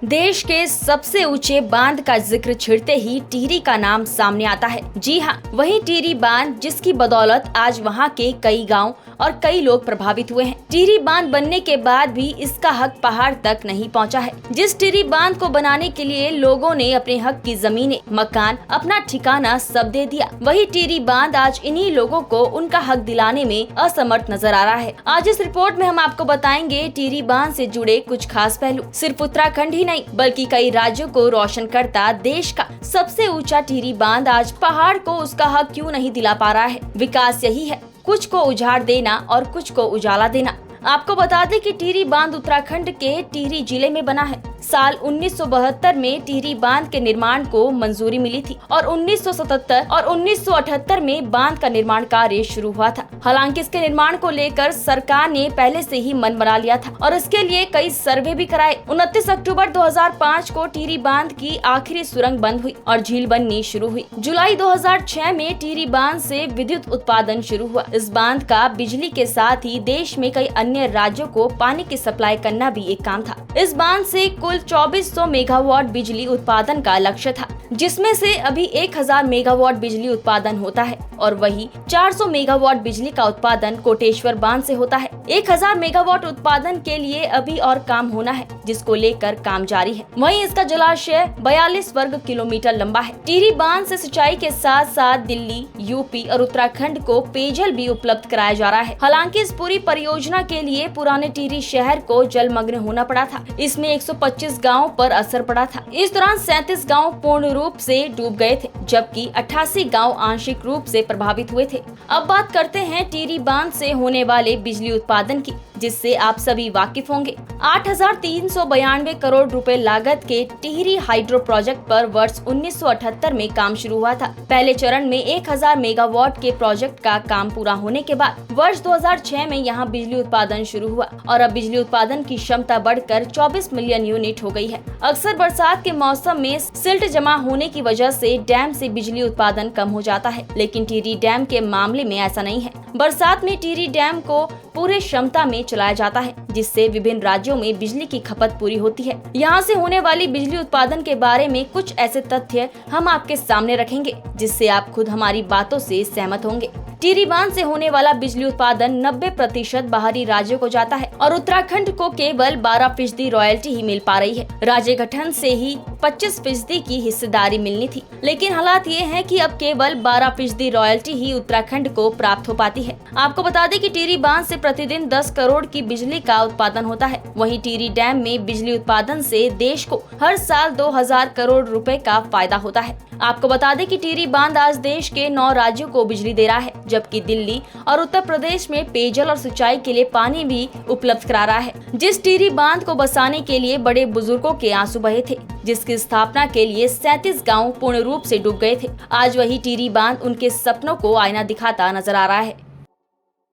देश के सबसे ऊंचे बांध का जिक्र छिड़ते ही टिहरी का नाम सामने आता है। जी हाँ, वही टिहरी बांध जिसकी बदौलत आज वहाँ के कई गांव और कई लोग प्रभावित हुए हैं। टिहरी बांध बनने के बाद भी इसका हक पहाड़ तक नहीं पहुँचा है। जिस टिहरी बांध को बनाने के लिए लोगों ने अपने हक की जमीनें, मकान, अपना ठिकाना सब दे दिया, वही टिहरी बांध आज इन्हीं लोगों को उनका हक दिलाने में असमर्थ नजर आ रहा है। आज इस रिपोर्ट में हम आपको बताएंगे टिहरी बांध से जुड़े कुछ खास पहलू। सिर्फ उत्तराखंड ही नहीं बल्कि कई राज्यों को रोशन करता देश का सबसे ऊंचा टिहरी बांध आज पहाड़ को उसका हक क्यों नहीं दिला पा रहा है। विकास यही है, कुछ को उजाड़ देना और कुछ को उजाला देना। आपको बता दें कि टिहरी बांध उत्तराखंड के टिहरी जिले में बना है। साल 1972 में टिहरी बांध के निर्माण को मंजूरी मिली थी और 1977 और 1978 में बांध का निर्माण कार्य शुरू हुआ था। हालांकि इसके निर्माण को लेकर सरकार ने पहले से ही मन बना लिया था और इसके लिए कई सर्वे भी कराए। 29 अक्टूबर 2005 को टिहरी बांध की आखिरी सुरंग बंद हुई और झील बननी शुरू हुई। जुलाई 2006 में टिहरी बांध से विद्युत उत्पादन शुरू हुआ। इस बांध का बिजली के साथ ही देश में कई अन्य राज्यों को पानी की सप्लाई करना भी एक काम था। इस बांध से कुल 2400 मेगावाट बिजली उत्पादन का लक्ष्य था, जिसमें से अभी 1000 मेगावाट बिजली उत्पादन होता है और वही 400 मेगावाट बिजली का उत्पादन कोटेश्वर बांध से होता है। 1000 मेगावाट उत्पादन के लिए अभी और काम होना है, जिसको लेकर काम जारी है। वहीं इसका जलाशय 42 वर्ग किलोमीटर लंबा है। टिहरी बांध से सिंचाई के साथ साथ दिल्ली, यूपी और उत्तराखंड को पेयजल भी उपलब्ध कराया जा रहा है। हालांकि इस पूरी परियोजना के लिए पुराने टिहरी शहर को जलमग्न होना पड़ा था। इसमें 125 गाँव पर असर पड़ा था। इस दौरान 37 गाँव पूर्ण रूप से डूब गए थे, जबकि 88 गाँव आंशिक रूप से प्रभावित हुए थे। अब बात करते हैं टिहरी बांध से होने वाले बिजली उत्पादन की, जिससे आप सभी वाकिफ होंगे। 8,392 करोड़ रुपए लागत के टिहरी हाइड्रो प्रोजेक्ट पर वर्ष 1978 में काम शुरू हुआ था। पहले चरण में 1000 मेगावाट के प्रोजेक्ट का काम पूरा होने के बाद वर्ष 2006 में यहाँ बिजली उत्पादन शुरू हुआ और अब बिजली उत्पादन की क्षमता बढ़कर 24 मिलियन यूनिट हो गई है। अक्सर बरसात के मौसम में सिल्ट जमा होने की वजह से डैम से बिजली उत्पादन कम हो जाता है, लेकिन टिहरी डैम के मामले में ऐसा नहीं है। बरसात में टिहरी डैम को पूरे क्षमता में चलाया जाता है, जिससे विभिन्न राज्यों में बिजली की खपत पूरी होती है। यहाँ से होने वाली बिजली उत्पादन के बारे में कुछ ऐसे तथ्य हम आपके सामने रखेंगे, जिससे आप खुद हमारी बातों से सहमत होंगे। टिहरी बांध से होने वाला बिजली उत्पादन 90% बाहरी राज्यों को जाता है और उत्तराखंड को केवल 12% रॉयल्टी ही मिल पा रही है। राज्य गठन से ही 25% की हिस्सेदारी मिलनी थी, लेकिन हालात ये हैं कि अब केवल 12% रॉयल्टी ही उत्तराखंड को प्राप्त हो पाती है। आपको बता दें कि टिहरी बांध से प्रतिदिन 10 करोड़ की बिजली का उत्पादन होता है। वहीं टिहरी डैम में बिजली उत्पादन से देश को हर साल 2000 करोड़ रुपए का फायदा होता है। आपको बता दें कि टिहरी बांध आज देश के 9 राज्यों को बिजली दे रहा है, जबकि दिल्ली और उत्तर प्रदेश में पेयजल और सिंचाई के लिए पानी भी उपलब्ध करा रहा है। जिस टिहरी बांध को बसाने के लिए बड़े बुजुर्गों के आंसू बहे थे, जिसकी स्थापना के लिए 37 गाँव पूर्ण रूप से डूब गए थे, आज वही टिहरी बांध उनके सपनों को आईना दिखाता नजर आ रहा है।